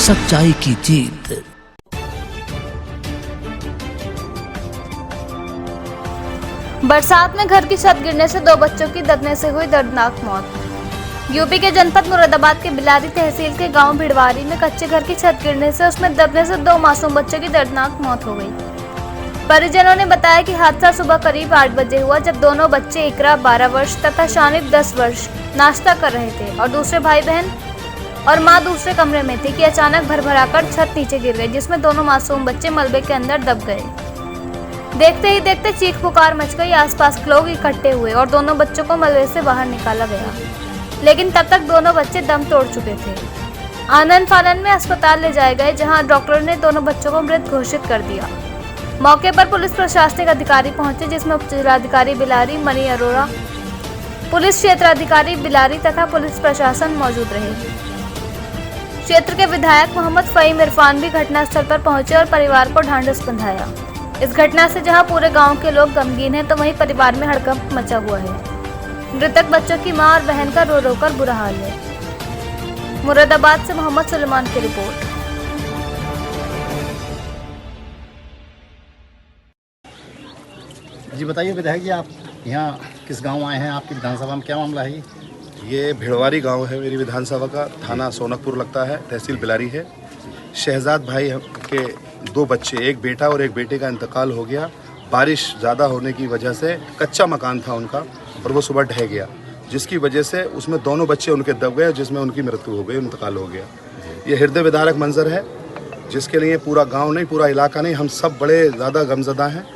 सच्चाई की जीत। बरसात में घर की छत गिरने से 2 बच्चों की दबने से हुई दर्दनाक मौत। यूपी के जनपद मुरादाबाद के बिलारी तहसील के गांव भिड़वारी में कच्चे घर की छत गिरने से उसमें दबने से 2 मासूम बच्चों की दर्दनाक मौत हो गई। परिजनों ने बताया कि हादसा सुबह करीब 8 बजे हुआ, जब दोनों बच्चे इकरा 12 वर्ष तथा शानिब 10 वर्ष नाश्ता कर रहे थे और दूसरे भाई बहन और मां दूसरे कमरे में थी कि अचानक भरभराकर छत नीचे गिर गई, जिसमें दोनों मासूम बच्चे मलबे के अंदर दब गए। देखते ही देखते चीख पुकार मच गई। आसपास के लोग इकट्ठे हुए और दोनों बच्चों को मलबे से बाहर निकाला गया, लेकिन तब तक दोनों बच्चे दम तोड़ चुके थे। आनन फानन में अस्पताल ले जाए गए, जहां डॉक्टरों ने दोनों बच्चों को मृत घोषित कर दिया। मौके पर पुलिस प्रशासनिक अधिकारी पहुंचे, जिसमें उप जिलाधिकारी बिलारी मनी अरोड़ा, पुलिस क्षेत्राधिकारी बिलारी तथा पुलिस प्रशासन मौजूद रहे। क्षेत्र के विधायक मोहम्मद फहीम इरफान भी घटनास्थल पर पहुंचे और परिवार को ढांढस बंधाया। इस घटना से जहां पूरे गांव के लोग गमगीन हैं, तो वहीं परिवार में हड़कंप मचा हुआ है। मृतक बच्चों की मां और बहन का रो रो कर बुरा हाल है। मुरादाबाद से मोहम्मद सुलेमान की रिपोर्ट। जी बताइए विधायक जी, आप यहाँ किस गांव आए हैं? आपकी विधानसभा में क्या मामला है? ये भिड़वारी गांव है मेरी विधानसभा का। थाना सोनकपुर लगता है, तहसील बिलारी है। शहजाद भाई के 2 बच्चे, एक बेटा और एक बेटे का इंतकाल हो गया। बारिश ज़्यादा होने की वजह से कच्चा मकान था उनका और वो सुबह ढह गया, जिसकी वजह से उसमें दोनों बच्चे उनके दब गए, जिसमें उनकी मृत्यु हो गई, इंतकाल हो गया। ये हृदय विदारक मंजर है, जिसके लिए पूरा गाँव नहीं, पूरा इलाका नहीं, हम सब बड़े ज़्यादा गमज़दा हैं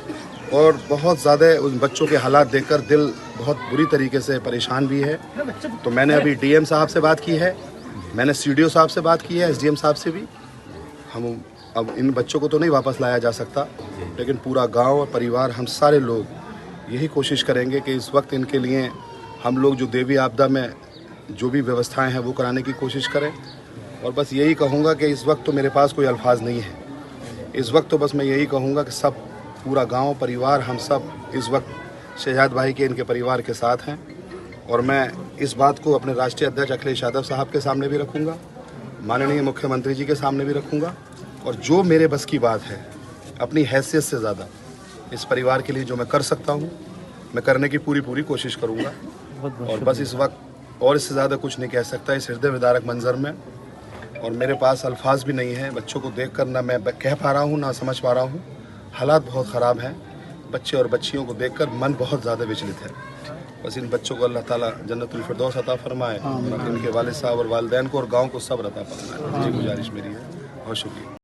और बहुत ज़्यादा उन बच्चों के हालात देखकर दिल बहुत बुरी तरीके से परेशान भी है। तो मैंने अभी डीएम साहब से बात की है, मैंने सीडीओ साहब से बात की है, एसडीएम साहब से भी। हम अब इन बच्चों को तो नहीं वापस लाया जा सकता, लेकिन पूरा गांव और परिवार, हम सारे लोग यही कोशिश करेंगे कि इस वक्त इनके लिए हम लोग जो देवी आपदा में जो भी व्यवस्थाएं हैं वो कराने की कोशिश करें। और बस यही कहूँगा कि इस वक्त तो मेरे पास कोई अल्फाज नहीं है। इस वक्त तो बस मैं यही कहूँगा कि सब पूरा गांव परिवार, हम सब इस वक्त शहजाद भाई के, इनके परिवार के साथ हैं। और मैं इस बात को अपने राष्ट्रीय अध्यक्ष अखिलेश यादव साहब के सामने भी रखूँगा, माननीय मुख्यमंत्री जी के सामने भी रखूँगा। और जो मेरे बस की बात है, अपनी हैसियत से ज़्यादा इस परिवार के लिए जो मैं कर सकता हूँ, मैं करने की पूरी कोशिश करूँगा। और बस इस वक्त और इससे ज़्यादा कुछ नहीं कह सकता इस हृदय विदारक मंजर में। और मेरे पास अल्फाज भी नहीं है बच्चों को देखकर, ना मैं कह पा रहा हूँ ना समझ पा रहा हूँ। हालात बहुत ख़राब हैं। बच्चे और बच्चियों को देखकर मन बहुत ज़्यादा विचलित है। बस इन बच्चों को अल्लाह ताला जन्नतुल फिरदौस अता फरमाए और इनके वालिद साहब और वालिदैन को और गाँव को सब्र अता फरमाए, जी गुजारिश मेरी है। बहुत शुक्रिया।